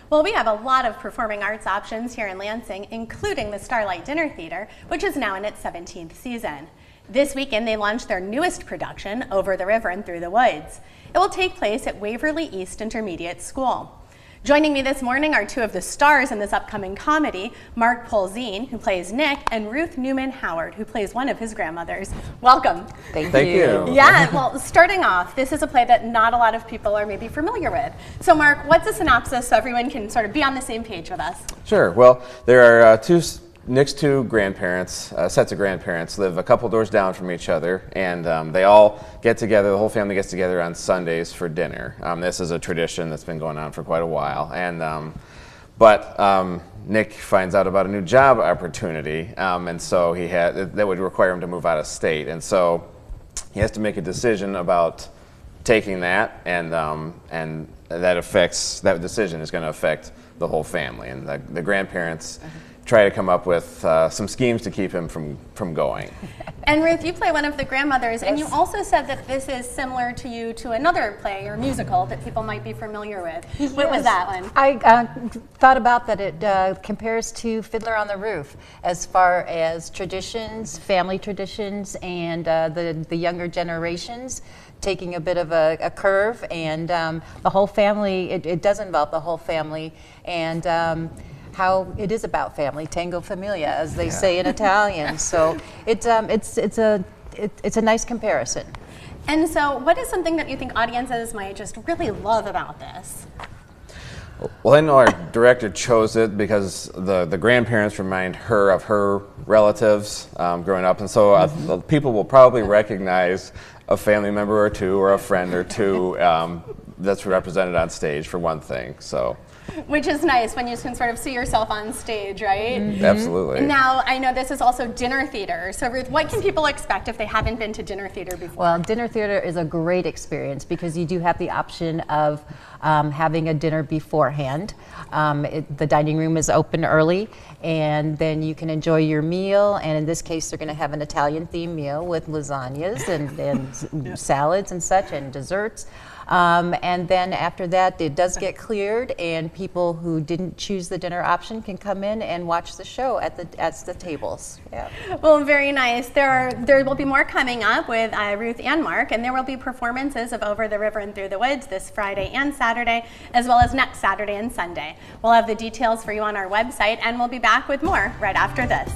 Well, we have a lot of performing arts options here in Lansing, including the Starlight Dinner Theatre, which is now in its 17th season. This weekend, they launched their newest production, Over the River and Through the Woods. It will take place at Waverly East Intermediate School. Joining me this morning are two of the stars in this upcoming comedy, Mark Polzine, who plays Nick, and Ruth Newman Howard, who plays one of his grandmothers. Welcome. Thank you. Yeah, well, starting off, this is a play that not a lot of people are maybe familiar with. So Mark, what's a synopsis so everyone can sort of be on the same page with us? Sure. Well, there are Nick's two grandparents, sets of grandparents, live a couple doors down from each other, and they all get together, the whole family gets together on Sundays for dinner. This is a tradition that's been going on for quite a while, and but Nick finds out about a new job opportunity, and so that would require him to move out of state, and so he has to make a decision about taking that, and that decision is going to affect the whole family, and the grandparents try to come up with some schemes to keep him from going. And Ruth, you play one of the grandmothers, and you also said that this is similar to you to another play or musical that people might be familiar with. Yes. What was that one? I thought about that it compares to Fiddler on the Roof as far as traditions, family traditions, and the younger generations taking a bit of a curve, and the whole family, it does involve the whole family, and how it is about family, tango familia, as they say in Italian. So it's a nice comparison. And so, what is something that you think audiences might just really love about this? Well, I know our director chose it because the grandparents remind her of her relatives growing up, and so people will probably recognize a family member or two or a friend or two that's represented on stage, for one thing. So. Which is nice when you can sort of see yourself on stage, right? Mm-hmm. Absolutely. Now, I know this is also dinner theater. So Ruth, what can people expect if they haven't been to dinner theater before? Well, dinner theater is a great experience because you do have the option of having a dinner beforehand. The dining room is open early, and then you can enjoy your meal. And in this case, they're going to have an Italian-themed meal with lasagnas and salads and such, and desserts. And then after that, it does get cleared, and people who didn't choose the dinner option can come in and watch the show at the tables. Yeah. Well, very nice. There will be more coming up with Ruth and Mark, and there will be performances of Over the River and Through the Woods this Friday and Saturday, as well as next Saturday and Sunday. We'll have the details for you on our website, and we'll be back with more right after this.